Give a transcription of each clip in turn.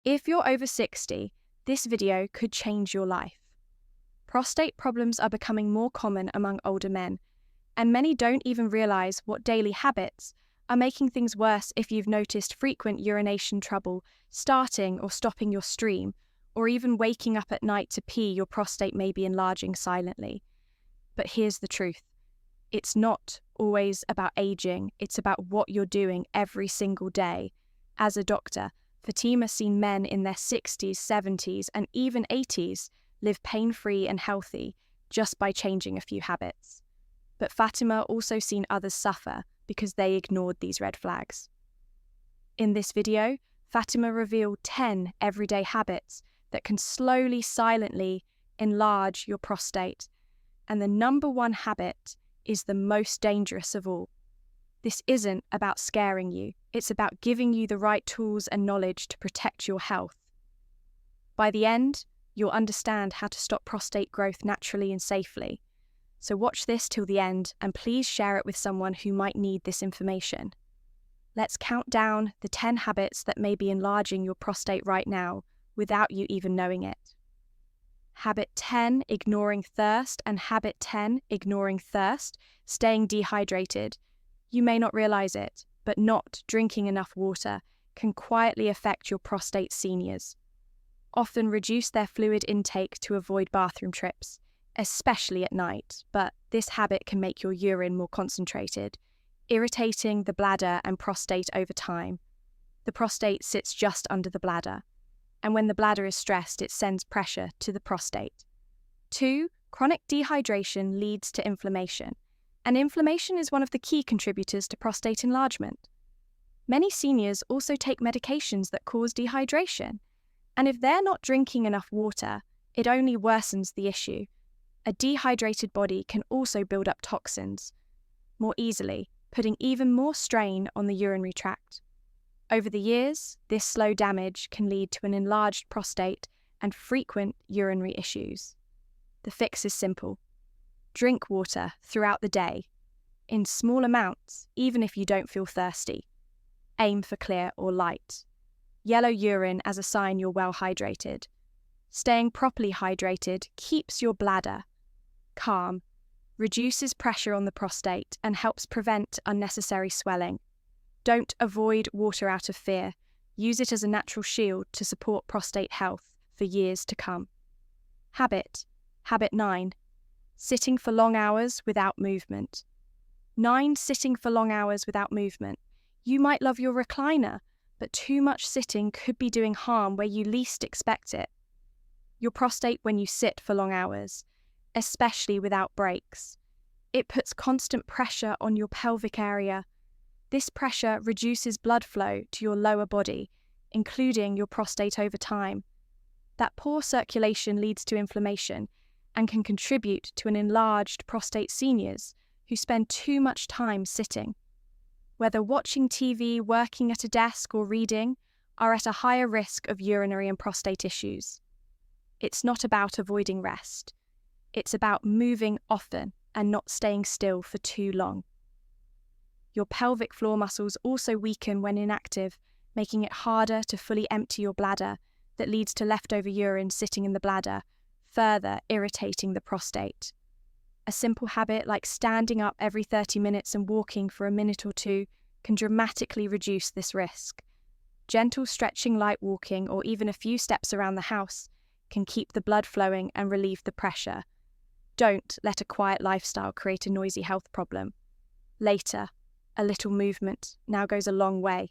If you're over 60, this video could change your life. Prostate problems are becoming more common among older men, and many don't even realize what daily habits are making things worse if you've noticed frequent urination trouble, starting or stopping your stream, or even waking up at night to pee. Your prostate may be enlarging silently. But here's the truth. It's not always about aging, it's about what you're doing every single day. As a doctor, Fatima's seen men in their 60s, 70s, and even 80s live pain-free and healthy just by changing a few habits. But Fatima also seen others suffer because they ignored these red flags. In this video, Fatima revealed 10 everyday habits that can slowly, silently enlarge your prostate. And the number one habit is the most dangerous of all. This isn't about scaring you, it's about giving you the right tools and knowledge to protect your health. By the end, you'll understand how to stop prostate growth naturally and safely. So watch this till the end and please share it with someone who might need this information. Let's count down the 10 habits that may be enlarging your prostate right now without you even knowing it. Habit 10, ignoring thirst, and habit 10, ignoring thirst, staying dehydrated. You may not realize it, but not drinking enough water can quietly affect your prostate. Seniors often reduce their fluid intake to avoid bathroom trips, especially at night, but this habit can make your urine more concentrated, irritating the bladder and prostate over time. The prostate sits just under the bladder, and when the bladder is stressed, it sends pressure to the prostate. 2. Chronic dehydration leads to inflammation, and inflammation is one of the key contributors to prostate enlargement. Many seniors also take medications that cause dehydration, and if they're not drinking enough water, it only worsens the issue. A dehydrated body can also build up toxins more easily, putting even more strain on the urinary tract. Over the years, this slow damage can lead to an enlarged prostate and frequent urinary issues. The fix is simple. Drink water throughout the day, in small amounts, even if you don't feel thirsty. Aim for clear or light. Yellow urine as a sign you're well hydrated. Staying properly hydrated keeps your bladder calm, reduces pressure on the prostate, and helps prevent unnecessary swelling. Don't avoid water out of fear. Use it as a natural shield to support prostate health for years to come. Habit 9. Sitting for long hours without movement. 9. Sitting for long hours without movement. You might love your recliner, but too much sitting could be doing harm where you least expect it. Your prostate when you sit for long hours, especially without breaks. It puts constant pressure on your pelvic area. This pressure reduces blood flow to your lower body, including your prostate over time. That poor circulation leads to inflammation and can contribute to an enlarged prostate. Seniors who spend too much time sitting, whether watching TV, working at a desk, or reading, are at a higher risk of urinary and prostate issues. It's not about avoiding rest. It's about moving often and not staying still for too long. Your pelvic floor muscles also weaken when inactive, making it harder to fully empty your bladder. That leads to leftover urine sitting in the bladder, further irritating the prostate. A simple habit like standing up every 30 minutes and walking for a minute or two can dramatically reduce this risk. Gentle stretching, light walking, or even a few steps around the house can keep the blood flowing and relieve the pressure. Don't let a quiet lifestyle create a noisy health problem. Later, a little movement now goes a long way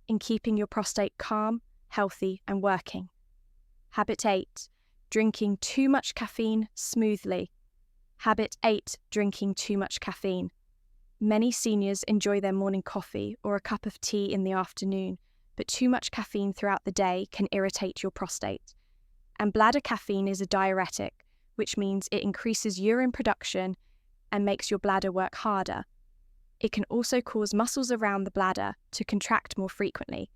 in keeping your prostate calm, healthy, and working. Habit 8. Drinking too much caffeine smoothly. Habit 8. Drinking too much caffeine. Many seniors enjoy their morning coffee or a cup of tea in the afternoon, but too much caffeine throughout the day can irritate your prostate. And bladder caffeine is a diuretic, which means it increases urine production and makes your bladder work harder. It can also cause muscles around the bladder to contract more frequently,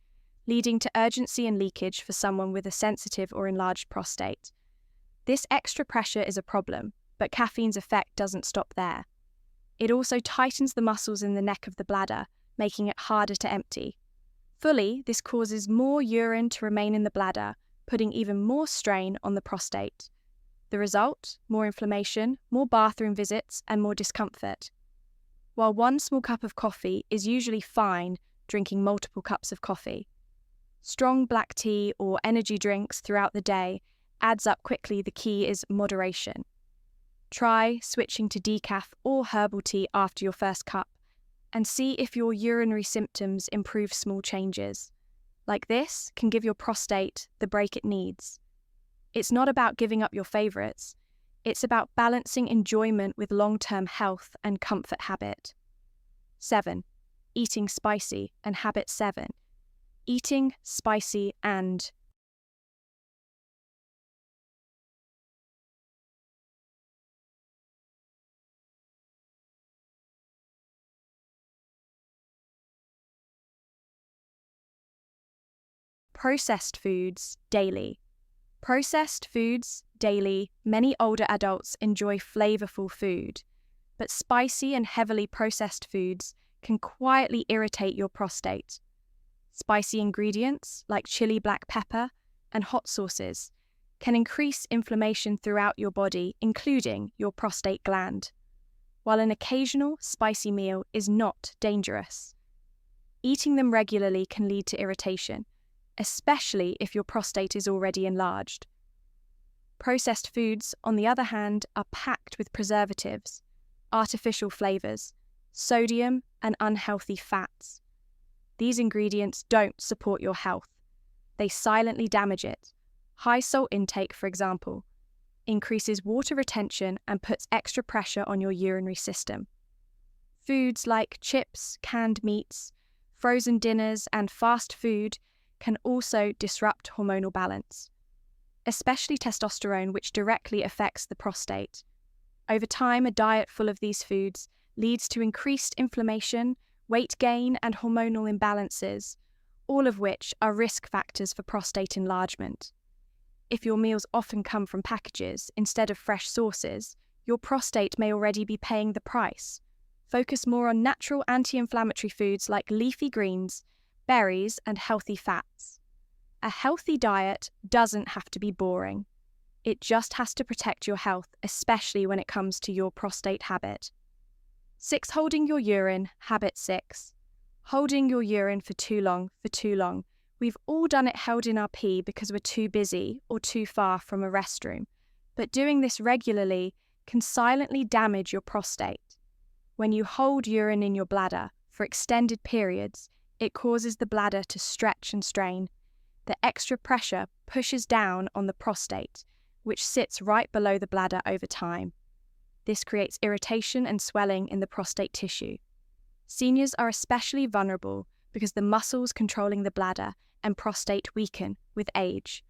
leading to urgency and leakage for someone with a sensitive or enlarged prostate. This extra pressure is a problem, but caffeine's effect doesn't stop there. It also tightens the muscles in the neck of the bladder, making it harder to empty. Fully, this causes more urine to remain in the bladder, putting even more strain on the prostate. The result? More inflammation, more bathroom visits, and more discomfort. While one small cup of coffee is usually fine, drinking multiple cups of coffee. Strong black tea or energy drinks throughout the day adds up quickly. The key is moderation. Try switching to decaf or herbal tea after your first cup and see if your urinary symptoms improve. Small changes like this can give your prostate the break it needs. It's not about giving up your favorites. It's about balancing enjoyment with long-term health and comfort. Habit 7. Eating spicy. And habit 7. Eating spicy and processed foods daily. Processed foods daily. Many older adults enjoy flavorful food, but spicy and heavily processed foods can quietly irritate your prostate. Spicy ingredients like chili black pepper and hot sauces can increase inflammation throughout your body, including your prostate gland, while an occasional spicy meal is not dangerous. Eating them regularly can lead to irritation, especially if your prostate is already enlarged. Processed foods, on the other hand, are packed with preservatives, artificial flavors, sodium, and unhealthy fats. These ingredients don't support your health. They silently damage it. High salt intake, for example, increases water retention and puts extra pressure on your urinary system. Foods like chips, canned meats, frozen dinners, and fast food can also disrupt hormonal balance, especially testosterone, which directly affects the prostate. Over time, a diet full of these foods leads to increased inflammation, weight gain, and hormonal imbalances, all of which are risk factors for prostate enlargement. If your meals often come from packages instead of fresh sources, your prostate may already be paying the price. Focus more on natural anti-inflammatory foods like leafy greens, berries, and healthy fats. A healthy diet doesn't have to be boring. It just has to protect your health, especially when it comes to your prostate. Habit 6. Holding your urine. Habit 6. Holding your urine for too long. We've all done it held in our pee because we're too busy or too far from a restroom. But doing this regularly can silently damage your prostate. When you hold urine in your bladder for extended periods, it causes the bladder to stretch and strain. The extra pressure pushes down on the prostate, which sits right below the bladder over time. This creates irritation and swelling in the prostate tissue. Seniors are especially vulnerable because the muscles controlling the bladder and prostate weaken with age.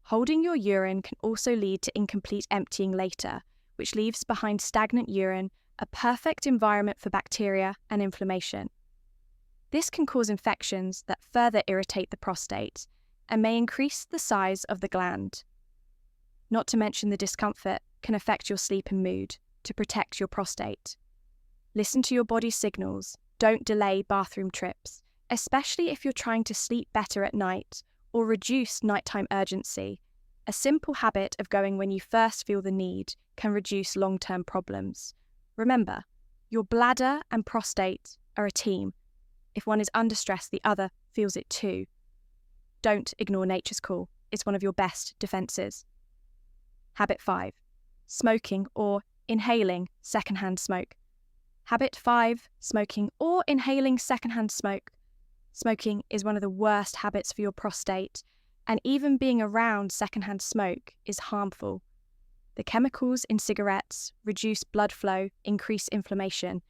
Holding your urine can also lead to incomplete emptying later, which leaves behind stagnant urine, a perfect environment for bacteria and inflammation. This can cause infections that further irritate the prostate and may increase the size of the gland. Not to mention the discomfort can affect your sleep and mood. To protect your prostate, listen to your body's signals. Don't delay bathroom trips, especially if you're trying to sleep better at night or reduce nighttime urgency. A simple habit of going when you first feel the need can reduce long-term problems. Remember, your bladder and prostate are a team. If one is under stress, the other feels it too. Don't ignore nature's call. It's one of your best defenses. Habit 5. Smoking or inhaling secondhand smoke. Habit 5. Smoking or inhaling secondhand smoke. Smoking is one of the worst habits for your prostate, and even being around secondhand smoke is harmful. The chemicals in cigarettes reduce blood flow, increase inflammation,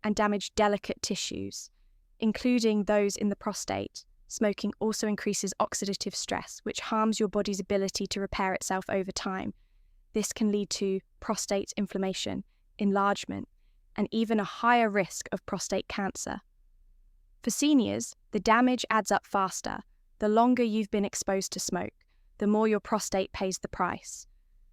and damage delicate tissues, including those in the prostate. Smoking also increases oxidative stress, which harms your body's ability to repair itself over time. This can lead to prostate inflammation, enlargement, and even a higher risk of prostate cancer. For seniors, the damage adds up faster. The longer you've been exposed to smoke, the more your prostate pays the price.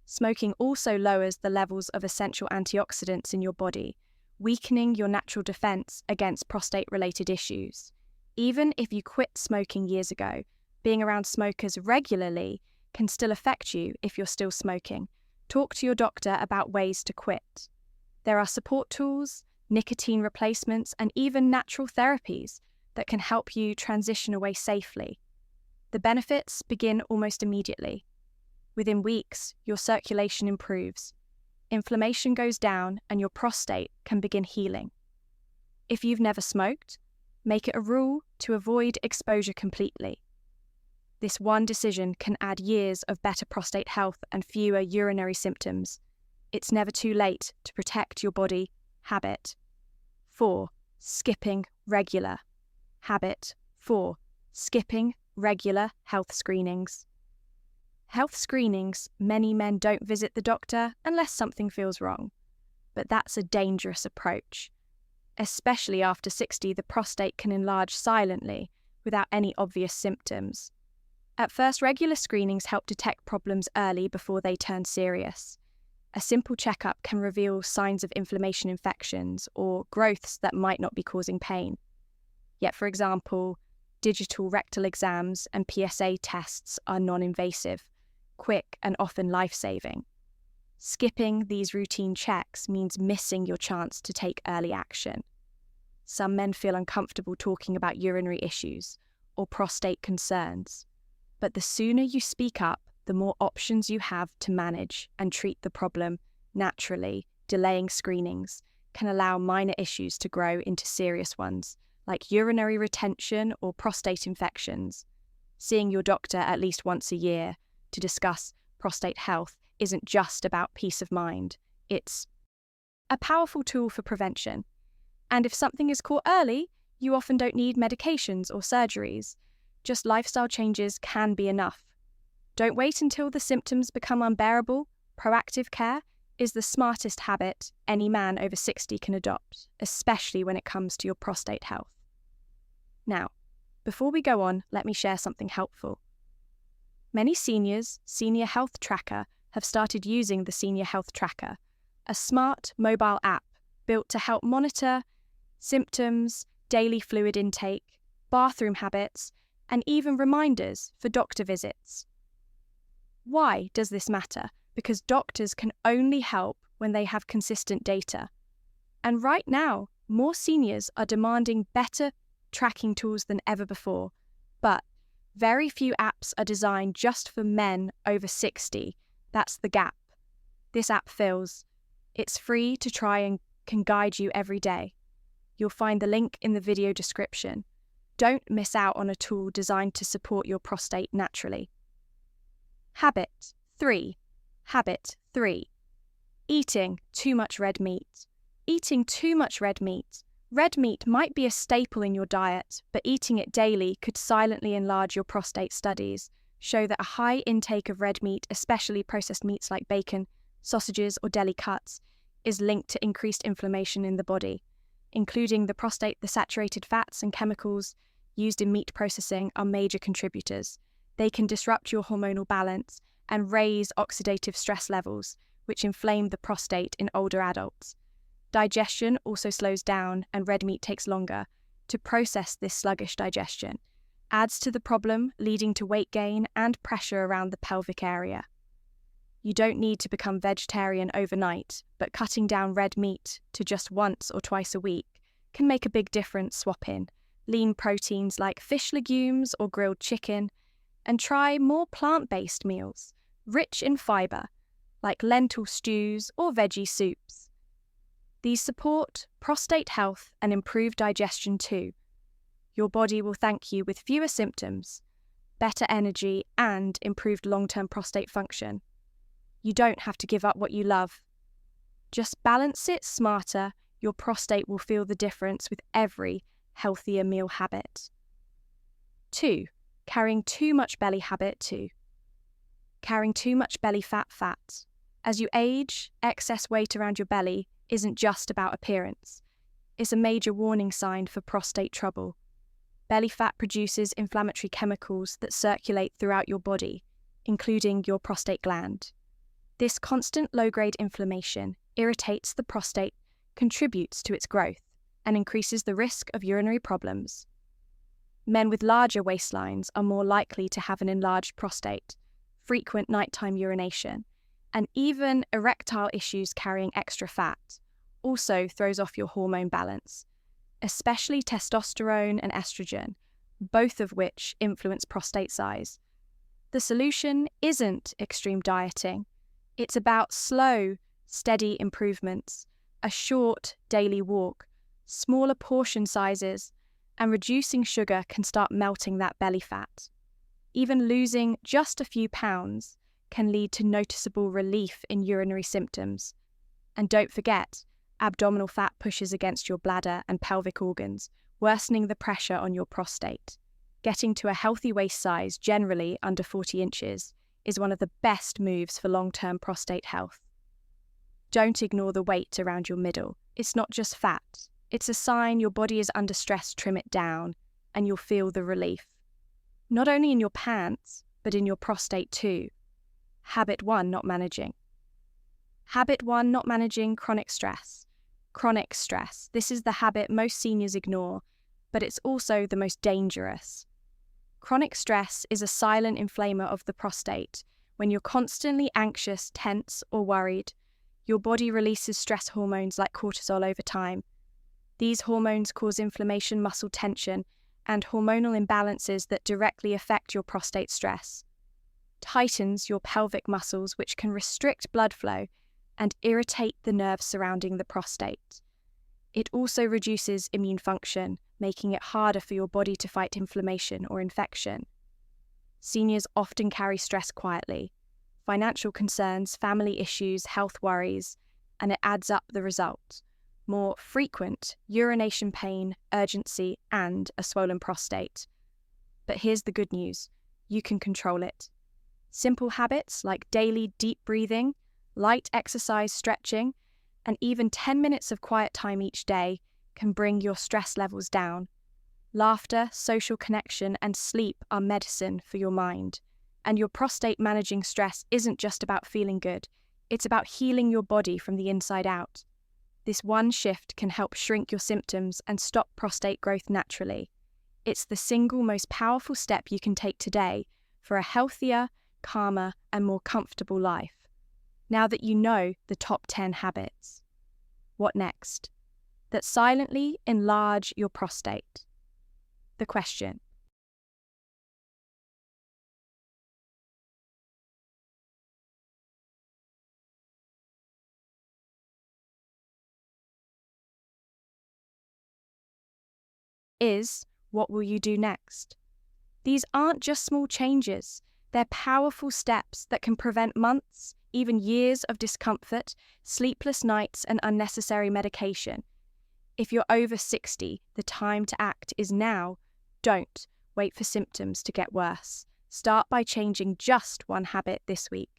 Smoking also lowers the levels of essential antioxidants in your body, weakening your natural defense against prostate-related issues. Even if you quit smoking years ago, being around smokers regularly can still affect you if you're still smoking. Talk to your doctor about ways to quit. There are support tools, nicotine replacements, and even natural therapies that can help you transition away safely. The benefits begin almost immediately. Within weeks, your circulation improves, inflammation goes down, and your prostate can begin healing. If you've never smoked, make it a rule to avoid exposure completely. This one decision can add years of better prostate health and fewer urinary symptoms. It's never too late to protect your body. Habit 4. Skipping regular. Habit 4. Skipping regular health screenings. Health screenings, many men don't visit the doctor unless something feels wrong. But that's a dangerous approach. Especially after 60, the prostate can enlarge silently without any obvious symptoms. At first, regular screenings help detect problems early before they turn serious. A simple checkup can reveal signs of inflammation, infections, or growths that might not be causing pain. Yet, for example, digital rectal exams and PSA tests are non-invasive, quick, and often life-saving. Skipping these routine checks means missing your chance to take early action. Some men feel uncomfortable talking about urinary issues or prostate concerns, but the sooner you speak up, the more options you have to manage and treat the problem naturally. Delaying screenings can allow minor issues to grow into serious ones, like urinary retention or prostate infections. Seeing your doctor at least once a year to discuss prostate health isn't just about peace of mind. It's a powerful tool for prevention. And if something is caught early, you often don't need medications or surgeries. Just lifestyle changes can be enough. Don't wait until the symptoms become unbearable. Proactive care is the smartest habit any man over 60 can adopt, especially when it comes to your prostate health. Now, before we go on, let me share something helpful. Many seniors, Senior Health Tracker, have started using the Senior Health Tracker, a smart mobile app built to help monitor symptoms, daily fluid intake, bathroom habits, and even reminders for doctor visits. Why does this matter? Because doctors can only help when they have consistent data. And right now, more seniors are demanding better tracking tools than ever before. But very few apps are designed just for men over 60. That's the gap. This app fills. It's free to try and can guide you every day. You'll find the link in the video description. Don't miss out on a tool designed to support your prostate naturally. Habit 3. Habit 3. Eating too much red meat. Eating too much red meat. Red meat might be a staple in your diet, but eating it daily could silently enlarge your prostate. Studies show that a high intake of red meat, especially processed meats like bacon, sausages, or deli cuts, is linked to increased inflammation in the body, including the prostate. The saturated fats and chemicals used in meat processing are major contributors. They can disrupt your hormonal balance and raise oxidative stress levels, which inflame the prostate in older adults. Digestion also slows down, and red meat takes longer to process. This sluggish digestion adds to the problem, leading to weight gain and pressure around the pelvic area. You don't need to become vegetarian overnight, but cutting down red meat to just once or twice a week can make a big difference. Swap in lean proteins like fish, legumes, or grilled chicken, and try more plant-based meals, rich in fiber, like lentil stews or veggie soups. These support prostate health and improve digestion too. Your body will thank you with fewer symptoms, better energy, and improved long-term prostate function. You don't have to give up what you love. Just balance it smarter. Your prostate will feel the difference with every healthier meal habit. 2. Carrying too much belly. Habit 2. Carrying too much belly fat. As you age, excess weight around your belly isn't just about appearance. It's a major warning sign for prostate trouble. Belly fat produces inflammatory chemicals that circulate throughout your body, including your prostate gland. This constant low-grade inflammation irritates the prostate, contributes to its growth, and increases the risk of urinary problems. Men with larger waistlines are more likely to have an enlarged prostate, frequent nighttime urination, and even erectile issues carrying extra fat also throws off your hormone balance, especially testosterone and estrogen, both of which influence prostate size. The solution isn't extreme dieting. It's about slow, steady improvements, a short daily walk, smaller portion sizes, and reducing sugar can start melting that belly fat. Even losing just a few pounds can lead to noticeable relief in urinary symptoms. And don't forget, abdominal fat pushes against your bladder and pelvic organs, worsening the pressure on your prostate. Getting to a healthy waist size, generally under 40 inches, is one of the best moves for long-term prostate health. Don't ignore the weight around your middle. It's not just fat. It's a sign your body is under stress. Trim it down, and you'll feel the relief. Not only in your pants, but in your prostate too. Habit 1, not managing. Habit 1, not managing chronic stress. Chronic stress. This is the habit most seniors ignore, but it's also the most dangerous. Chronic stress is a silent inflamer of the prostate. When you're constantly anxious, tense, or worried, your body releases stress hormones like cortisol over time. These hormones cause inflammation, muscle tension, and hormonal imbalances that directly affect your prostate stress. Tightens your pelvic muscles, which can restrict blood flow and irritate the nerves surrounding the prostate. It also reduces immune function, making it harder for your body to fight inflammation or infection. Seniors often carry stress quietly. Financial concerns, family issues, health worries, and it adds up the result. More frequent urination pain, urgency, and a swollen prostate. But here's the good news. You can control it. Simple habits like daily deep breathing, light exercise, stretching, and even 10 minutes of quiet time each day can bring your stress levels down. Laughter, social connection, and sleep are medicine for your mind. And your prostate managing stress isn't just about feeling good, it's about healing your body from the inside out. This one shift can help shrink your symptoms and stop prostate growth naturally. It's the single most powerful step you can take today for a healthier, calmer, and more comfortable life. Now that you know the top 10 habits, what next? That silently enlarge your prostate. The question: is, what will you do next? These aren't just small changes, they're powerful steps that can prevent months, even years of discomfort, sleepless nights, and unnecessary medication. If you're over 60, the time to act is now. Don't wait for symptoms to get worse. Start by changing just one habit this week.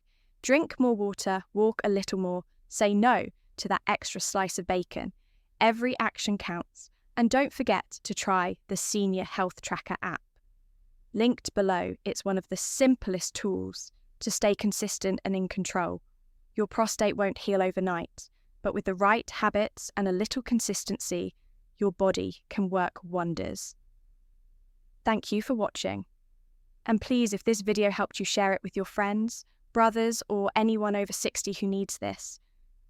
Drink more water, walk a little more, say no to that extra slice of bacon. Every action counts. And don't forget to try the Senior Health Tracker app. Linked below, it's one of the simplest tools to stay consistent and in control. Your prostate won't heal overnight, but with the right habits and a little consistency, your body can work wonders. Thank you for watching. And please, if this video helped you, share it with your friends, brothers, or anyone over 60 who needs this.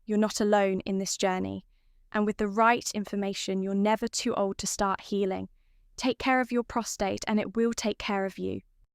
You're not alone in this journey. And with the right information, you're never too old to start healing. Take care of your prostate and it will take care of you.